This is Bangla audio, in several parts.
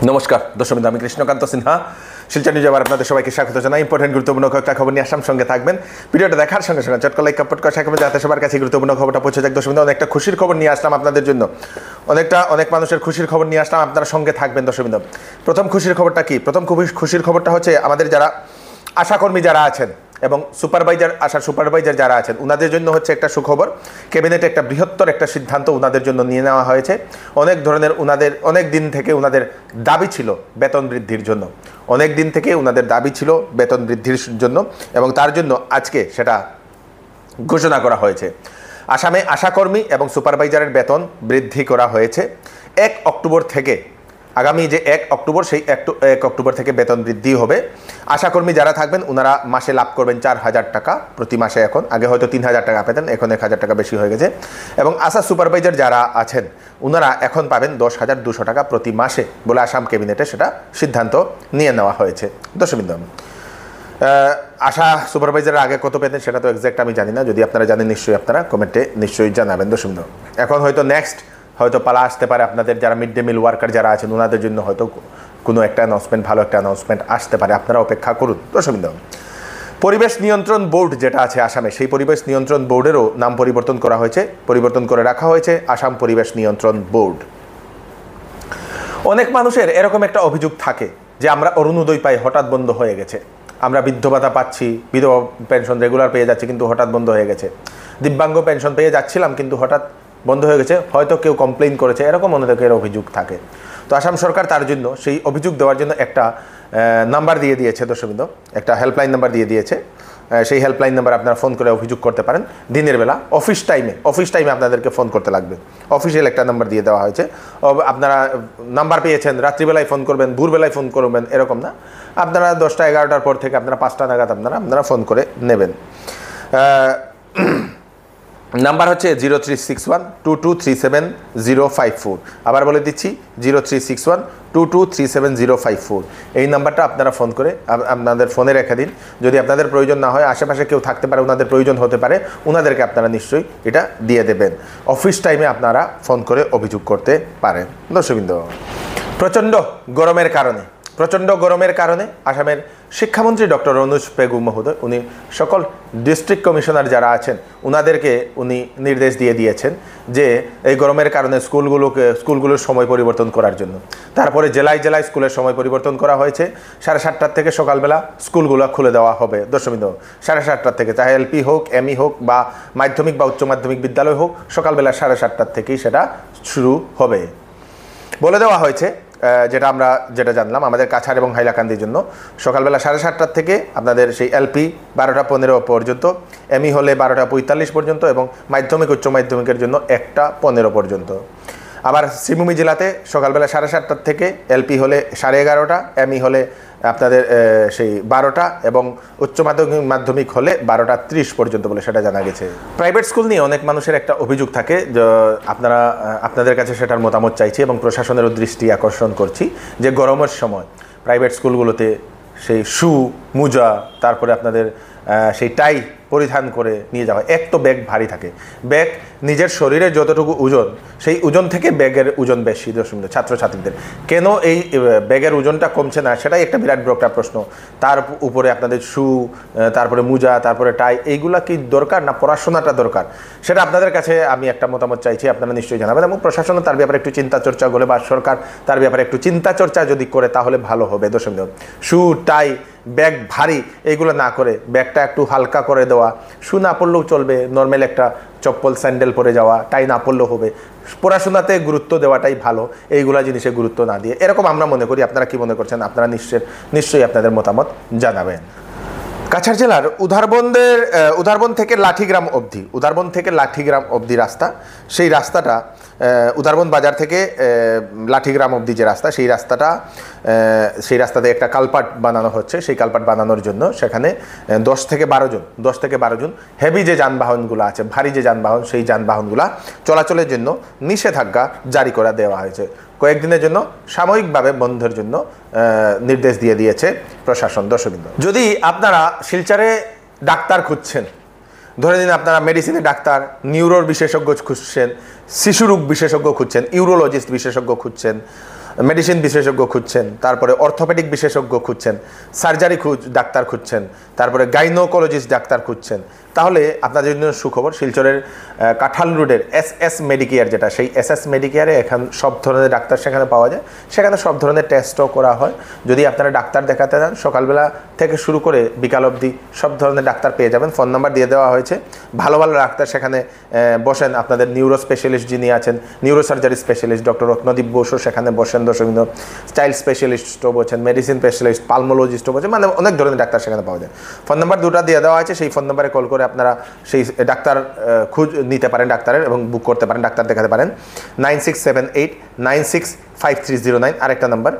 নমস্কার দর্শক, আমি কৃষ্ণকান্ত সিনহা, শিলচর নিউজ আবার আপনাদের সবাইকে স্বাগত জানাই। ইম্পর্টেন্ট গুরুত্বপূর্ণ কয়েকটা খবর নিয়ে আসাম সঙ্গে থাকবেন। ভিডিওটা দেখার সঙ্গে সঙ্গে চটকা লাইক কাপট করা থাকবেন যাতে সবার কাছে গুরুত্বপূর্ণ খবরটা পৌঁছে যাক। দর্শক, অনেকটা খুশির খবর নিয়ে আসলাম আপনাদের জন্য, অনেক মানুষের খুশির খবর নিয়ে আসলাম, আপনারা সঙ্গে থাকবেন। দর্শক, প্রথম খুশির খবরটা কি? প্রথম খুশির খবরটা হচ্ছে আমাদের যারা আশাকর্মী যারা আছেন এবং সুপারভাইজার যারা আছেন ওনাদের জন্য হচ্ছে একটা সুখবর। ক্যাবিনেটে একটা বৃহত্তর একটা সিদ্ধান্ত ওনাদের জন্য নিয়ে নেওয়া হয়েছে। অনেক দিন থেকে ওনাদের দাবি ছিল বেতন বৃদ্ধির জন্য, বেতন বৃদ্ধির জন্য, এবং তার জন্য আজকে সেটা ঘোষণা করা হয়েছে। আসামে আশাকর্মী এবং সুপারভাইজারের বেতন বৃদ্ধি করা হয়েছে 1 অক্টোবর থেকে। আগামী যে 1 অক্টোবর, সেই 1 অক্টোবর থেকে বেতন বৃদ্ধি হবে। আশাকর্মী যারা থাকবেন ওনারা মাসে লাভ করবেন 4,000 টাকা প্রতি মাসে। এখন আগে হয়তো 3,000 টাকা পেতেন, এখন 1,000 টাকা বেশি হয়ে গেছে। এবং আশা সুপারভাইজার যারা আছেন ওনারা এখন পাবেন 10,200 টাকা প্রতি মাসে বলে আসাম ক্যাবিনেটে সেটা সিদ্ধান্ত নিয়ে নেওয়া হয়েছে। দর্শকবৃন্দ, আশা সুপারভাইজারের আগে কত পেতেন সেটা তো এক্স্যাক্ট আমি জানি না, যদি আপনারা জানেন নিশ্চয়ই আপনারা কমেন্টে নিশ্চয়ই জানাবেন। দর্শকবৃন্দ, এখন হয়তো পালা আসতে পারে আপনাদের যারা মিড ডে মিল ওয়ার্কার যারা আছেন ওনাদের জন্য হয়তো কোনো একটা অ্যানাউন্সমেন্ট, ভালো একটা অ্যানাউন্সমেন্ট আসতে পারে, আপনারা অপেক্ষা করুন। দর্শকবৃন্দ, পরিবেশ নিয়ন্ত্রণ বোর্ড যেটা আছে আসামে, সেই পরিবেশ নিয়ন্ত্রণ বোর্ডেরও নাম পরিবর্তন করে রাখা হয়েছে আসাম পরিবেশ নিয়ন্ত্রণ বোর্ড। অনেক মানুষের এরকম একটা অভিযোগ থাকে যে আমরা অরুণোদয় পাই, হঠাৎ বন্ধ হয়ে গেছে। আমরা বৃদ্ধ ভাতা পাচ্ছি, বিধবা পেনশন রেগুলার পেয়ে যাচ্ছি, কিন্তু হঠাৎ বন্ধ হয়ে গেছে। দিব্যাঙ্গ পেনশন পেয়ে যাচ্ছিলাম, কিন্তু হঠাৎ বন্ধ হয়ে গেছে, হয়তো কেউ কমপ্লেইন করেছে, এরকম অনেকের অভিযোগ থাকে। তো আসাম সরকার তার জন্য সেই অভিযোগ দেওয়ার জন্য একটা নাম্বার দিয়ে দিয়েছে। দর্শকবৃন্দ, একটা হেল্পলাইন নাম্বার দিয়ে দিয়েছে। সেই হেল্পলাইন নাম্বার আপনারা ফোন করে অভিযোগ করতে পারেন। দিনের বেলা অফিস টাইমে আপনাদেরকে ফোন করতে লাগবে। অফিসিয়াল একটা নাম্বার দিয়ে দেওয়া হয়েছে। আপনারা নাম্বার পেয়েছেন, রাত্রিবেলায় ফোন করবেন, ভোরবেলায় ফোন করবেন, এরকম না। আপনারা 10টা 11টার পর থেকে আপনারা 5টা নাগাদ আপনারা ফোন করে নেবেন। নাম্বার হচ্ছে 03612237 আবার বলে দিচ্ছি, 03612237 এই নাম্বারটা আপনারা ফোন করে আপনাদের ফোনে রেখে দিন। যদি আপনাদের প্রয়োজন না হয়, আশেপাশে কেউ থাকতে পারে, ওনাদের প্রয়োজন হতে পারে, ওনাদেরকে আপনারা নিশ্চয়ই এটা দিয়ে দেবেন। অফিস টাইমে আপনারা ফোন করে অভিযোগ করতে পারেন। দর্শকবৃন্দ, প্রচণ্ড গরমের কারণে আসামের শিক্ষামন্ত্রী ডক্টর অনুজ পেগু মহোদয় উনি সকল ডিস্ট্রিক্ট কমিশনার যারা আছেন ওনাদেরকে উনি নির্দেশ দিয়ে দিয়েছেন যে এই গরমের কারণে স্কুলগুলোর সময় পরিবর্তন করার জন্য। তারপরে জেলায় স্কুলের সময় পরিবর্তন করা হয়েছে। 7:30 থেকে সকালবেলা স্কুলগুলো খুলে দেওয়া হবে। দর্শকবৃন্দ, 7:30 থেকে, চাহে এলপি হোক, এমই হোক, বা মাধ্যমিক বা উচ্চ মাধ্যমিক বিদ্যালয় হোক, সকালবেলা 7:30 থেকেই সেটা শুরু হবে বলে দেওয়া হয়েছে। যেটা জানলাম আমাদের কাছাড় এবং হাইলাকান্দির জন্য সকালবেলা 7:30 থেকে আপনাদের সেই এলপি 12:15 পর্যন্ত, এমই হলে 12:45 পর্যন্ত, এবং মাধ্যমিক উচ্চ মাধ্যমিকের জন্য 1:15 পর্যন্ত। আবার শ্রীভূমি জেলাতে সকালবেলা 7:30 থেকে, এলপি হলে 11:30, এমই হলে আপনাদের সেই 12টা, এবং উচ্চ মাধ্যমিক হলে 12:30 পর্যন্ত বলে সেটা জানা গেছে। প্রাইভেট স্কুল নিয়ে অনেক মানুষের একটা অভিযোগ থাকে, আপনাদের কাছে সেটার মতামত চাইছি এবং প্রশাসনেরও দৃষ্টি আকর্ষণ করছি যে গরমের সময় প্রাইভেট স্কুলগুলোতে সেই শু, মোজা, তারপরে আপনাদের সেই টাই পরিধান করে নিয়ে যাওয়া। এক তো ব্যাগ ভারী থাকে, ব্যাগ নিজের শরীরের যতটুকু ওজন, সেই ওজন থেকে ব্যাগের ওজন বেশি। ছাত্রছাত্রীদের কেন এই ব্যাগের ওজনটা কমছে না, সেটাই একটা বিরাট বড় প্রশ্ন। তার উপরে আপনাদের শু, তারপরে মোজা, তারপরে টাই, এইগুলা কি দরকার না পড়াশোনাটা দরকার, সেটা আপনাদের কাছে আমি একটা মতামত চাইছি, আপনারা নিশ্চয়ই জানাবেন। এবং প্রশাসনও তার ব্যাপারে একটু চিন্তা চর্চা করলে, বা সরকার তার ব্যাপারে একটু চিন্তা চর্চা যদি করে তাহলে ভালো হবে। দর্শকবৃন্দ, শু, টাই, ব্যাগ ভারী এইগুলো না করে ব্যাগটা একটু হালকা করে দেওয়া, শু না পড়লেও চলবে, নর্মাল একটা চপ্পল স্যান্ডেল পরে যাওয়া, টাই না পড়লেও হবে। পড়াশোনাতে গুরুত্ব দেওয়াটাই ভালো, এইগুলা জিনিসে গুরুত্ব না দিয়ে, এরকম আমরা মনে করি। আপনারা কি মনে করছেন? আপনারা নিশ্চয়ই আপনাদের মতামত জানাবেন। কাছাড় জেলার উধারবন থেকে লাঠিগ্রাম অবধি রাস্তা, সেই রাস্তাটা উধারবন বাজার থেকে লাঠিগ্রাম অবধি যে রাস্তা, সেই রাস্তাতে একটা কালপাট বানানো হচ্ছে। সেই কালপাট বানানোর জন্য সেখানে 10 থেকে 12 জন হেভি যে যানবাহনগুলো আছে, ভারী যে যানবাহন, সেই যানবাহনগুলো চলাচলের জন্য নিষেধাজ্ঞা জারি করে দেওয়া হয়েছে। কয়েকদিনের জন্য সাময়িকভাবে বন্ধের জন্য নির্দেশ দিয়ে দিয়েছে প্রশাসন। দর্শকবৃন্দ, যদি আপনারা শিলচরে ডাক্তার খুঁজছেন, ধরে নিন আপনারা মেডিসিনের ডাক্তার, নিউরোর বিশেষজ্ঞ খুঁজছেন, শিশুরোগ বিশেষজ্ঞ খুঁজছেন, ইউরোলজিস্ট বিশেষজ্ঞ খুঁজছেন, মেডিসিন বিশেষজ্ঞ খুঁজছেন, তারপরে অর্থোপেডিক বিশেষজ্ঞ খুঁজছেন, সার্জারি ডাক্তার খুঁজছেন, তারপরে গাইনোকোলজিস্ট ডাক্তার খুঁজছেন, তাহলে আপনাদের জন্য সুখবর। শিলচরের কাঁঠাল রোডের এস মেডিকেয়ার, যেটা সেই এস মেডিকেয়ারে এখন সব ধরনের ডাক্তার সেখানে পাওয়া যায়। সেখানে সব ধরনের টেস্টও করা হয়। যদি আপনারা ডাক্তার দেখাতে চান, সকালবেলা থেকে শুরু করে বিকাল অবধি সব ধরনের ডাক্তার পেয়ে যাবেন। ফোন নাম্বার দিয়ে দেওয়া হয়েছে। ভালো ভালো ডাক্তার সেখানে বসেন। আপনাদের নিউরো স্পেশালিস্ট যিনি আছেন, neuro surgery specialist doctor Ratnadeep বোসও সেখানে বসেন, দর্শকবৃন্দ। চাইল্ড স্পেশালিস্টও বসেন, মেডিসিন স্পেশালিস্ট, পালমোলজিস্টও বসেন, মানে অনেক ধরনের ডাক্তার সেখানে পাওয়া যায়। ফোন নাম্বার দুটো দিয়ে দেওয়া আছে। সেই ফোন নাম্বারে কল করে আপনারা সেই ডাক্তার খুঁজ নিতে পারেন ডাক্তারের, এবং বুক করতে পারেন, ডাক্তার দেখাতে পারেন। 9678965309 আরেকটা নাম্বার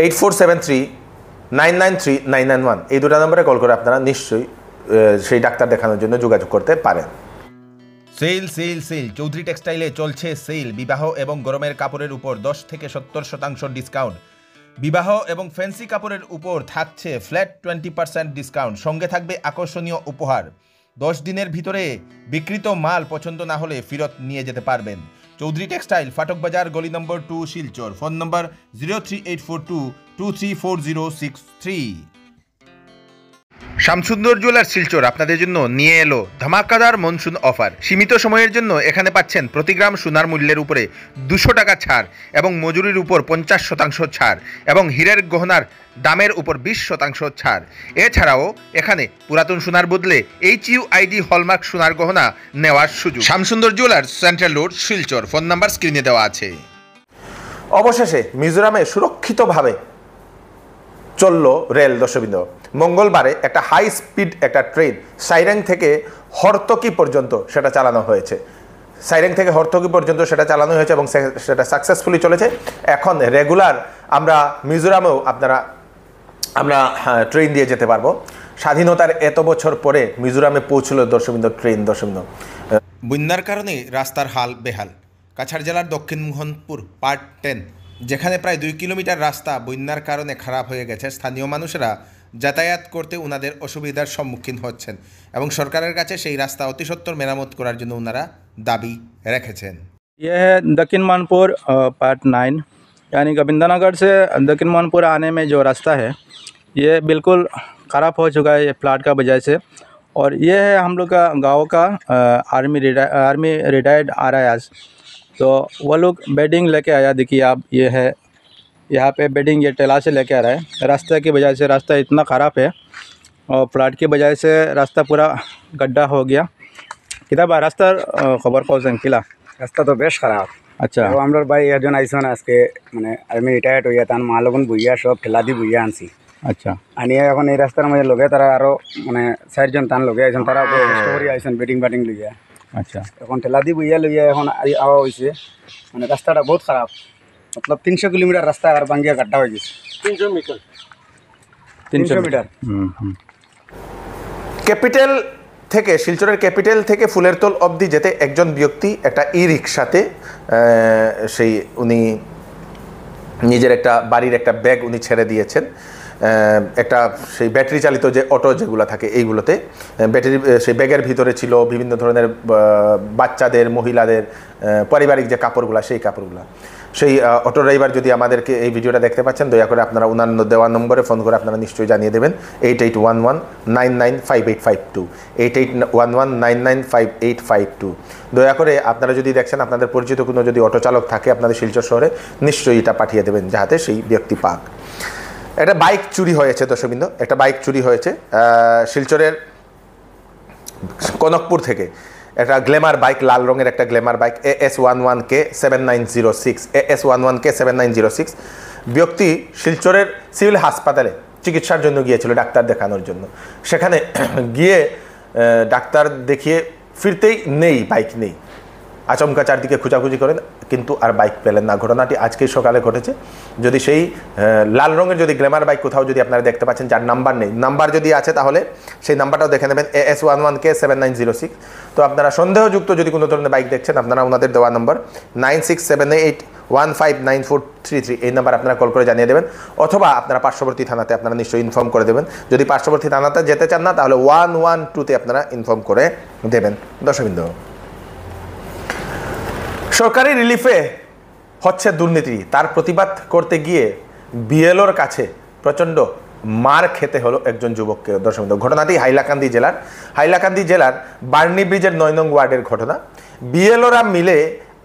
8473993991। এই দুটো নাম্বারে কল করে আপনারা নিশ্চয়ই সেই ডাক্তার দেখানোর জন্য যোগাযোগ করতে পারেন। সেল সেল সেল চৌধুরী টেক্সটাইলে চলছে সেল। বিবাহ এবং গরমের কাপড়ের উপর 10 থেকে 70% ডিসকাউন্ট। বিবাহ এবং ফ্যান্সি কাপড়ের উপর থাকছে ফ্ল্যাট 20% ডিসকাউন্ট। সঙ্গে থাকবে আকর্ষণীয় উপহার। 10 দিনের ভিতরে বিক্রিত মাল পছন্দ না হলে ফেরত নিয়ে যেতে পারবেন। চৌধুরী টেক্সটাইল, ফাটক বাজার, গলি নম্বর 2, শিলচর। ফোন নম্বর 038422234063। শ্যামসুন্দর জুয়েলার্স শিলচর আপনাদের জন্য নিয়ে এলো ধামাকাদার মনসুন অফার। সীমিত সময়ের জন্য এখানে পাচ্ছেন প্রতি গ্রাম সোনার মূল্যের উপরে 200 টাকা ছাড়, এবং মজুরির উপর 50% ছাড়, এবং হীরের গহনার দামের উপর 20% ছাড়। এছাড়াও এখানে পুরাতন সোনার বদলে HUID হলমার্ক সোনার গহনা নেওয়ার সুযোগ। Shyamsundar jewellers, central road, Silchar. Phone number স্ক্রিনে দেওয়া আছে। অবশেষে মিজোরামে সুরক্ষিতভাবে চলল রেল, দর্শকবৃন্দ। মঙ্গলবারে একটা হাই স্পিড একটা ট্রেন সাইরেং থেকে হর্তকি পর্যন্ত সেটা চালানো হয়েছে। সাইরেং থেকে হর্তকি পর্যন্ত সেটা চালানো হয়েছে এবং সেটা সাকসেসফুলি চলেছে। এখন রেগুলার আমরা মিজোরামেও আমরা ট্রেন দিয়ে যেতে পারবো। স্বাধীনতার এত বছর পরে মিজোরামে পৌঁছলো দর্শকবৃন্দ ট্রেন, দর্শকবৃন্দ। বন্যার কারণে রাস্তার হাল বেহাল। কাছাড় জেলার দক্ষিণ মোহনপুর পার্ট 10, যেখানে প্রায় 2 কিলোমিটার রাস্তা বন্যার কারণে খারাপ হয়ে গেছে। স্থানীয় মানুষেরা যাতায়াত করতে ওনাদের অসুবিধার সম্মুখীন হচ্ছেন, এবং সরকারের কাছে সেই রাস্তা অতি সত্বর মেরামত করার জন্য ওনারা দাবি রেখেছেন। यह है दक्षिण मानपुर पार्ट 9, यानी गोविंदनगर से दक्षिण मानपुर आने में जो रास्ता है ये बिल्कुल ख़राब हो चुका है, ये प्लाट का वजह से। और ये है हम लोग का गांव का आर्मी रिटायर्ड आ रहा है आज, तो वो लोग बेडिंग लेके आया। देखिए आप, ये है यहाँ पे बेडिंग, ये टेला से लेके आ रहा है। रास्ते की वजह से रास्ता इतना ख़राब है, और प्लाट की वजह से रास्ता पूरा गड्ढा हो गया। किताब रास्ता खबर कौन किला রাস্তা তো বেশ খারাপ। अच्छा তো আমরা ভাই একজন আইসন আজকে, মানে আমি রিটায়ার্ড হইয়া তার মা লগন বইয়া সব ঠেলা দি বইয়া আনছি। अच्छा আনিয়া এখন এই রাস্তার মধ্যে লগে তারা আরো মানে 4জন তান লগে আইসন, তারা কষ্ট করে আইসন বেটিং বাটিং লইয়া। अच्छा এখন ঠেলা দি বইয়া লইয়া এখন আওয়া হয়েছে। মানে রাস্তাটা বহুত খারাপ, মতলব 300 কিলোমিটার রাস্তা আর ভাঙ্গিয়া গাড্ডা হয়ে গেছে। 300 মিটার। ক্যাপিটাল থেকে, শিলচরের ক্যাপিটাল থেকে ফুলেরতল অবধি যেতে একজন ব্যক্তি একটা রিক্সাতে উনি নিজের একটা বাড়ির একটা ব্যাগ উনি ছেড়ে দিয়েছেন। একটা সেই ব্যাটারি চালিত যে অটো যেগুলো থাকে এইগুলোতে সেই ব্যাগের ভিতরে ছিল বিভিন্ন ধরনের বাচ্চাদের, মহিলাদের পারিবারিক যে কাপড়গুলো, সেই কাপড়গুলো। সেই অটো ড্রাইভার যদি আমাদেরকে এই ভিডিওটা দেখতে পাচ্ছেন, দয়া করে আপনারা ওনার দেওয়া নম্বরে ফোন করে আপনারা নিশ্চয়ই জানিয়ে দেবেন। 8811995852, 8811995852। দয়া করে আপনারা যদি দেখছেন আপনাদের পরিচিত কোনো যদি অটো চালক থাকে আপনাদের শিলচর শহরে, নিশ্চয়ই এটা পাঠিয়ে দেবেন যাতে সেই ব্যক্তি পাক। একটা বাইক চুরি হয়েছে দর্শকবৃন্দ, একটা বাইক চুরি হয়েছে শিলচরের কনকপুর থেকে। একটা গ্ল্যামার বাইক, লাল রঙের একটা গ্ল্যামার বাইক, AS11K7906, AS11K7906। ব্যক্তি শিলচরের সিভিল হাসপাতালে চিকিৎসার জন্য গিয়েছিল, ডাক্তার দেখানোর জন্য। সেখানে গিয়ে ডাক্তার দেখিয়ে ফিরতেই নেই, বাইক নেই। আচমকা চারদিকে খোঁজাখুঁজি করেন, কিন্তু আর বাইক পেলেন না। ঘটনাটি আজকেই সকালে ঘটেছে। যদি সেই লাল রঙের যদি গ্ল্যামার বাইক কোথাও যদি আপনারা দেখতে পাচ্ছেন যার নাম্বার নেই, নাম্বার যদি আছে তাহলে সেই নাম্বারটাও দেখে নেবেন, AS11K7906। তো আপনারা সন্দেহযুক্ত যদি কোনো ধরনের বাইক দেখছেন, আপনারা ওনাদের দেওয়া নম্বর 9678159433, এই নাম্বার আপনারা কল করে জানিয়ে দেবেন। অথবা আপনারা পার্শ্ববর্তী থানাতে আপনারা নিশ্চয়ই ইনফর্ম করে দেবেন। যদি পার্শ্ববর্তী থানাতে যেতে চান না, তাহলে 112-তে আপনারা ইনফর্ম করে দেবেন। দর্শকবৃন্দ, সরকারি রিলিফে হচ্ছে দুর্নীতি, তার প্রতিবাদ করতে গিয়ে বিএলওর কাছে প্রচণ্ড মার খেতে হলো একজন যুবককে। দর্শক, ঘটনাটি হাইলাকান্দি জেলার বার্নি ব্রিজের 9 নং ওয়ার্ডের ঘটনা। বিএলওরা মিলে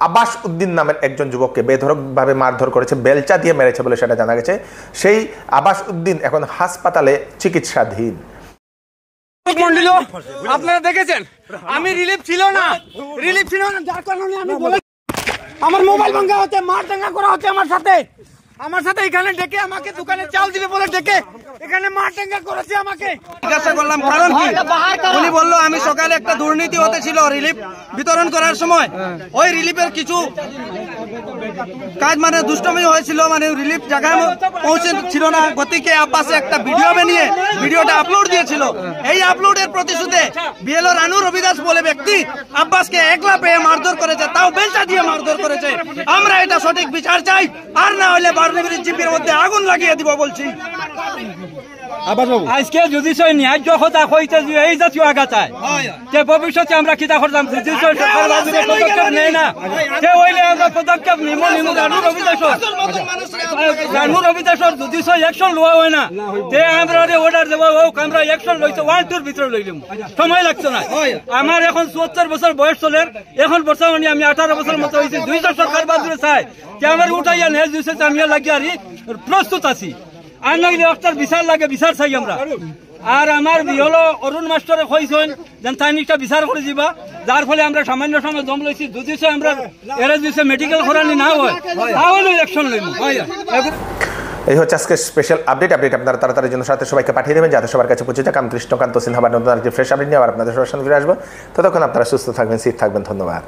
আবাস উদ্দিন নামের একজন যুবককে বেধড়কভাবে মারধর করেছে, বেলচা দিয়ে মেরেছে বলে সেটা জানা গেছে। সেই আবাস উদ্দিন এখন হাসপাতালে চিকিৎসাধীন। আপনারা দেখেছেন আমি রিলিফ ছিল না যার কারণে আমি বলে আমার মোবাইল ভাঙা হচ্ছে, মার দাঙ্গা করা হচ্ছে আমার সাথে এখানে ডেকে আমাকে দোকানে চাল দিবে বলে ডেকে এখানে মার দাঙ্গা করেছে আমাকে। জিজ্ঞাসা করলাম কারণ কি, উনি বললো আমি সকালে একটা দুর্নীতি হতে ছিল রিলিফ বিতরণ করার সময়, ওই রিলিফের কিছু কাজ মানে দুষ্টমি হয়েছিল, মানে রিলিফ জায়গায় পৌঁছে ছিল না, গতিকে আব্বাসে একটা ভিডিও বানিয়ে ভিডিওটা আপলোড দিয়েছিল। এই আপলোডের প্রতিশোধে বিএলও রানু রবিদাস বলে ব্যক্তি আব্বাসকে একলা পেয়ে মারধর করেছে, তাও বেলচা দিয়ে মারধর করেছে। আমরা এটা সঠিক বিচার চাই, আর না হলে বার্নি ব্রিজ জিপির মধ্যে আগুন লাগিয়ে দিব বলছি। আজকে যদি ন্যায্য কথা কইতে এই জাতীয় আঘাতায় যে ভবিষ্যতে আমরা কিতা করতাম, পদক্ষেপ নেই না সে হইলে আমরা পদক্ষেপ নিব রানু রবিদাসর যদি অ্যাকশন লওয়া হয় না তে আমরা অর্ডার দেবো, আমরা অ্যাকশন লইতে 1-2 ভিতরে লইলাম, সময় লাগছে না। আমার এখন 74 বছর বয়স চলে, এখন বর্তমানে আমি 18 বছর মতো হয়েছি। 200 সরকার বাদে চাই যে আমার উঠাইয়া নেই 200 আমি লাগিয়ে আর প্রস্তুত আছি। আর লাগলে একটা বিচার লাগে, বিচার চাই আমরা। আর আমার হলো অরুণ মাস্টারে কইছেন যেন তাই একটা বিচার করে দিবা, যার ফলে আমরা সামান্য সময় দম লইছি। যদি আমরা এরা যদি মেডিকেল করানি না হয় তাহলে অ্যাকশন লইব। এই হচ্ছে আজকে স্পেশাল আপডেট আপনারা তাড়াতাড়ি জন্য সাথে সবাইকে পাঠিয়ে দেবেন যাতে সবার কাছে পৌঁছে যায়। আমি কৃষ্ণকান্ত সিনহা নতুন আরেকটি ফ্রেশ আপডেট নিয়ে আবার আপনাদের সবার সামনে ফিরে আসবো। ততক্ষণ আপনারা সুস্থ থাকবেন, সিট থাকবেন। ধন্যবাদ।